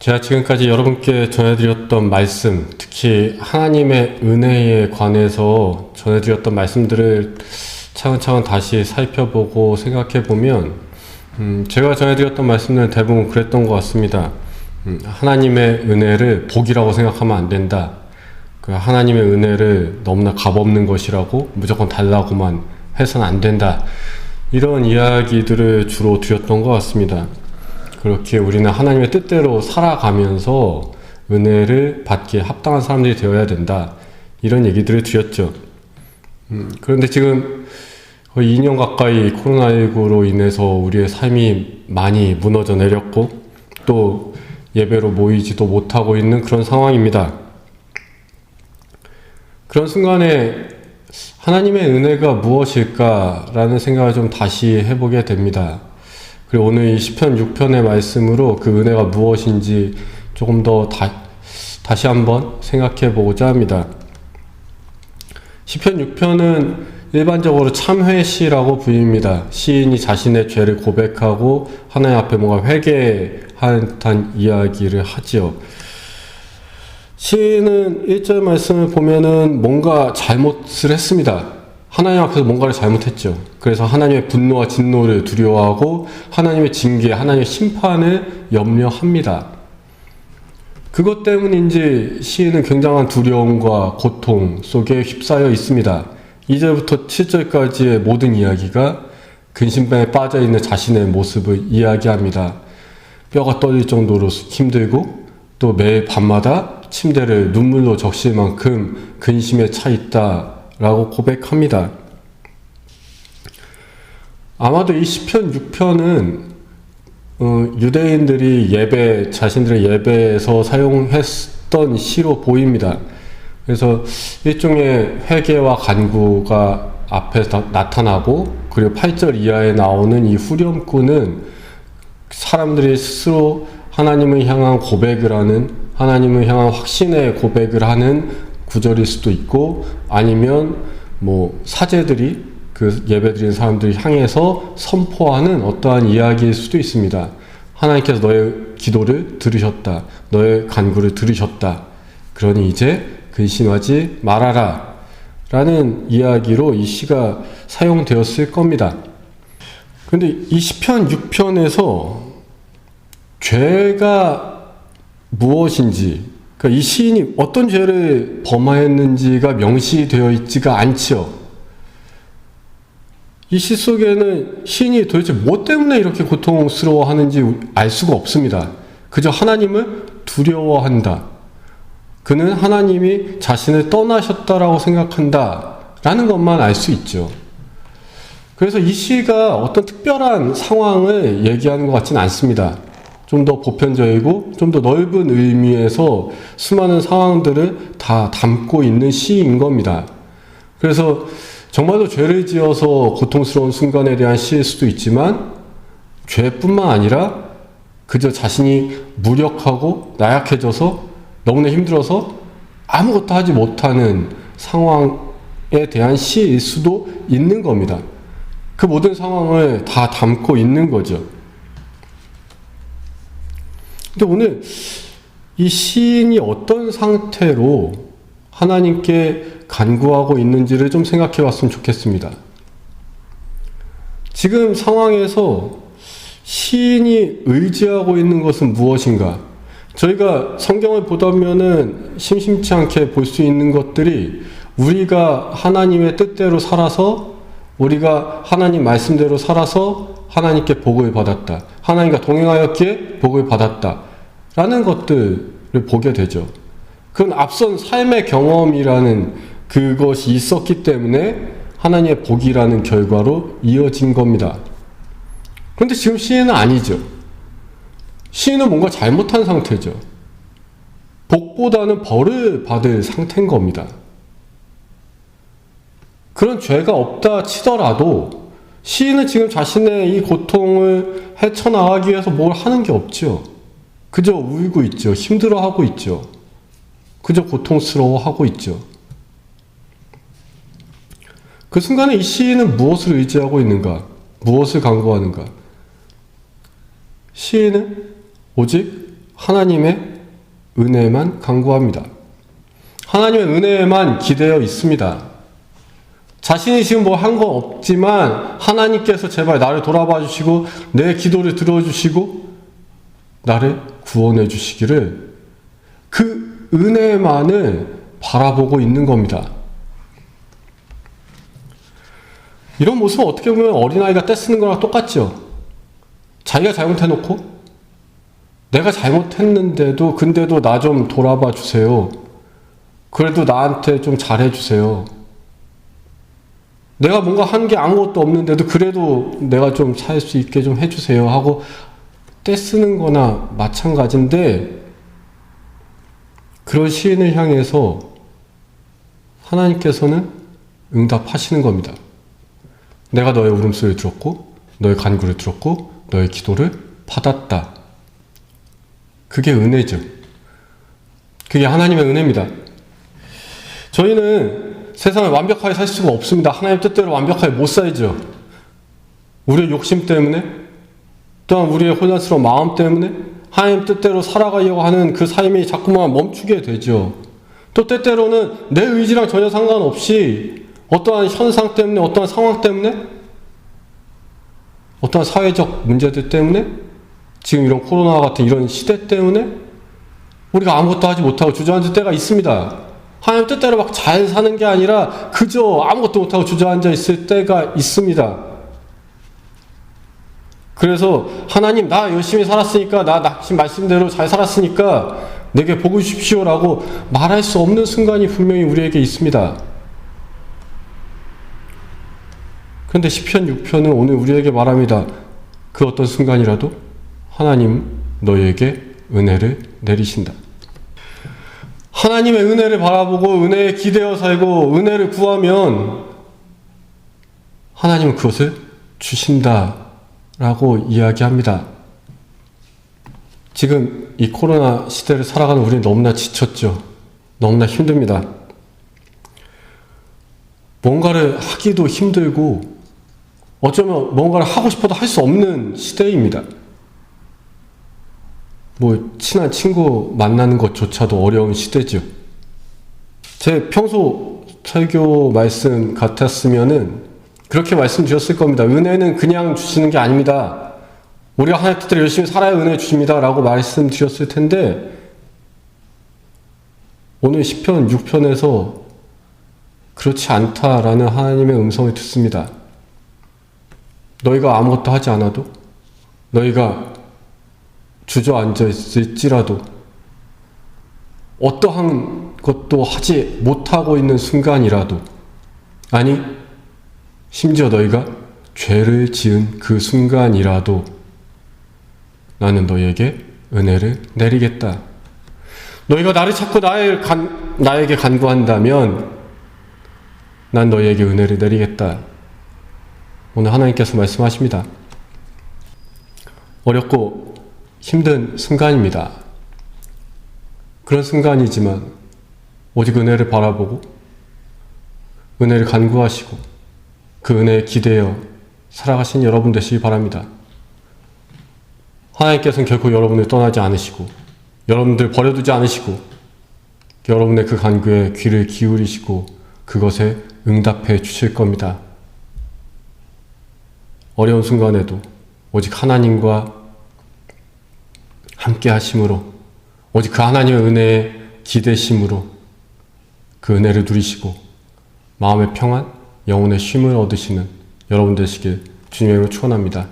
제가 지금까지 여러분께 전해드렸던 말씀, 특히 하나님의 은혜에 관해서 전해드렸던 말씀들을 차근차근 다시 살펴보고 생각해보면 제가 전해드렸던 말씀들은 대부분 그랬던 것 같습니다. 하나님의 은혜를 복이라고 생각하면 안 된다. 그 하나님의 은혜를 너무나 값없는 것이라고 무조건 달라고만 해서는 안 된다. 이런 이야기들을 주로 드렸던 것 같습니다. 그렇게 우리는 하나님의 뜻대로 살아가면서 은혜를 받기에 합당한 사람들이 되어야 된다. 이런 얘기들을 드렸죠. 그런데 지금 거의 2년 가까이 코로나19로 인해서 우리의 삶이 많이 무너져 내렸고 또 예배로 모이지도 못하고 있는 그런 상황입니다. 그런 순간에 하나님의 은혜가 무엇일까라는 생각을 좀 다시 해보게 됩니다. 그리고 오늘 이 시편 6편의 말씀으로 그 은혜가 무엇인지 조금 더 다시 한번 생각해 보고자 합니다. 시편 6편은 일반적으로 참회시라고 불립니다. 시인이 자신의 죄를 고백하고 하나님 앞에 뭔가 회개하는 듯한 이야기를 하지요. 시인은 1절 말씀을 보면은 뭔가 잘못을 했습니다. 하나님 앞에서 뭔가를 잘못했죠. 그래서 하나님의 분노와 진노를 두려워하고 하나님의 징계, 하나님의 심판을 염려합니다. 그것 때문인지 시인은 굉장한 두려움과 고통 속에 휩싸여 있습니다. 2절부터 7절까지의 모든 이야기가 근심병에 빠져있는 자신의 모습을 이야기합니다. 뼈가 떨릴 정도로 힘들고 또 매일 밤마다 침대를 눈물로 적실 만큼 근심에 차 있다 라고 고백합니다. 아마도 이 시편 6편은 유대인들이 자신들의 예배에서 사용했던 시로 보입니다. 그래서 일종의 회개와 간구가 앞에 나타나고 그리고 8절 이하에 나오는 이 후렴구는 사람들이 스스로 하나님을 향한 고백을 하는, 하나님을 향한 확신의 고백을 하는 구절일 수도 있고 아니면 사제들이 그 예배드리는 사람들을 향해서 선포하는 어떠한 이야기일 수도 있습니다. 하나님께서 너의 기도를 들으셨다. 너의 간구를 들으셨다. 그러니 이제 근심하지 말아라. 라는 이야기로 이 시가 사용되었을 겁니다. 그런데 이 시편 6편에서 죄가 무엇인지, 그러니까 이 시인이 어떤 죄를 범하였는지가 명시되어 있지가 않지요. 이 시 속에는 시인이 도대체 뭐 때문에 이렇게 고통스러워하는지 알 수가 없습니다. 그저 하나님을 두려워한다. 그는 하나님이 자신을 떠나셨다라고 생각한다. 라는 것만 알 수 있죠. 그래서 이 시가 어떤 특별한 상황을 얘기하는 것 같지는 않습니다. 좀 더 보편적이고 좀 더 넓은 의미에서 수많은 상황들을 다 담고 있는 시인 겁니다. 그래서 정말로 죄를 지어서 고통스러운 순간에 대한 시일 수도 있지만 죄뿐만 아니라 그저 자신이 무력하고 나약해져서 너무나 힘들어서 아무것도 하지 못하는 상황에 대한 시일 수도 있는 겁니다. 그 모든 상황을 다 담고 있는 거죠. 근데 오늘 이 시인이 어떤 상태로 하나님께 간구하고 있는지를 좀 생각해 봤으면 좋겠습니다. 지금 상황에서 시인이 의지하고 있는 것은 무엇인가? 저희가 성경을 보다 보면은 심심치 않게 볼 수 있는 것들이 우리가 하나님의 뜻대로 살아서 우리가 하나님 말씀대로 살아서 하나님께 복을 받았다. 하나님과 동행하였기에 복을 받았다. 라는 것들을 보게 되죠. 그건 앞선 삶의 경험이라는 그것이 있었기 때문에 하나님의 복이라는 결과로 이어진 겁니다. 그런데 지금 시인은 아니죠. 시인은 뭔가 잘못한 상태죠. 복보다는 벌을 받을 상태인 겁니다. 그런 죄가 없다 치더라도 시인은 지금 자신의 이 고통을 헤쳐나가기 위해서 뭘 하는 게 없죠. 그저 울고 있죠. 힘들어하고 있죠. 그저 고통스러워하고 있죠. 그 순간에 이 시인은 무엇을 의지하고 있는가? 무엇을 간구하는가? 시인은 오직 하나님의 은혜만 간구합니다. 하나님의 은혜에만 기대어 있습니다. 자신이 지금 뭐 한 거 없지만 하나님께서 제발 나를 돌아봐 주시고 내 기도를 들어주시고 나를 구원해 주시기를 그 은혜만을 바라보고 있는 겁니다. 이런 모습은 어떻게 보면 어린아이가 떼쓰는 거랑 똑같죠. 자기가 잘못해놓고 내가 잘못했는데도 근데도 나 좀 돌아봐 주세요. 그래도 나한테 좀 잘해주세요. 내가 뭔가 한 게 아무것도 없는데도 그래도 내가 좀 살 수 있게 좀 해주세요 하고 떼쓰는 거나 마찬가지인데, 그런 시인을 향해서 하나님께서는 응답하시는 겁니다. 내가 너의 울음소리를 들었고 너의 간구를 들었고 너의 기도를 받았다. 그게 은혜죠. 그게 하나님의 은혜입니다. 저희는 세상을 완벽하게 살 수가 없습니다. 하나님 뜻대로 완벽하게 못 살죠. 우리의 욕심 때문에, 또한 우리의 혼란스러운 마음 때문에 하나님 뜻대로 살아가려고 하는 그 삶이 자꾸만 멈추게 되죠. 또 때때로는 내 의지랑 전혀 상관없이 어떠한 현상 때문에, 어떠한 상황 때문에, 어떠한 사회적 문제들 때문에, 지금 이런 코로나 같은 이런 시대 때문에 우리가 아무것도 하지 못하고 주저앉을 때가 있습니다. 하나님 뜻대로 막 잘 사는 게 아니라 그저 아무것도 못하고 주저앉아 있을 때가 있습니다. 그래서 하나님, 나 열심히 살았으니까, 나 지금 말씀대로 잘 살았으니까 내게 복을 주십시오라고 말할 수 없는 순간이 분명히 우리에게 있습니다. 그런데 시편 6편은 오늘 우리에게 말합니다. 그 어떤 순간이라도 하나님 너희에게 은혜를 내리신다. 하나님의 은혜를 바라보고 은혜에 기대어 살고 은혜를 구하면 하나님은 그것을 주신다라고 이야기합니다. 지금 이 코로나 시대를 살아가는 우리는 너무나 지쳤죠. 너무나 힘듭니다. 뭔가를 하기도 힘들고 어쩌면 뭔가를 하고 싶어도 할 수 없는 시대입니다. 뭐 친한 친구 만나는 것조차도 어려운 시대죠. 제 평소 설교 말씀 같았으면은 그렇게 말씀드렸을 겁니다. 은혜는 그냥 주시는 게 아닙니다. 우리가 하나님 뜻대로 열심히 살아야 은혜 주십니다 라고 말씀드렸을 텐데, 오늘 시편 6편에서 그렇지 않다라는 하나님의 음성을 듣습니다. 너희가 아무것도 하지 않아도, 너희가 주저앉아 있을지라도, 어떠한 것도 하지 못하고 있는 순간이라도, 아니 심지어 너희가 죄를 지은 그 순간이라도 나는 너희에게 은혜를 내리겠다. 너희가 나를 찾고 나에게 간구한다면 난 너희에게 은혜를 내리겠다. 오늘 하나님께서 말씀하십니다. 어렵고 힘든 순간입니다. 그런 순간이지만 오직 은혜를 바라보고 은혜를 간구하시고 그 은혜에 기대어 살아가신 여러분 되시기 바랍니다. 하나님께서는 결코 여러분을 떠나지 않으시고 여러분들 버려두지 않으시고 여러분의 그 간구에 귀를 기울이시고 그것에 응답해 주실 겁니다. 어려운 순간에도 오직 하나님과 함께 하심으로, 오직 그 하나님의 은혜에 기대심으로 그 은혜를 누리시고 마음의 평안, 영혼의 쉼을 얻으시는 여러분 되시길 주님의 이름으로 축원합니다.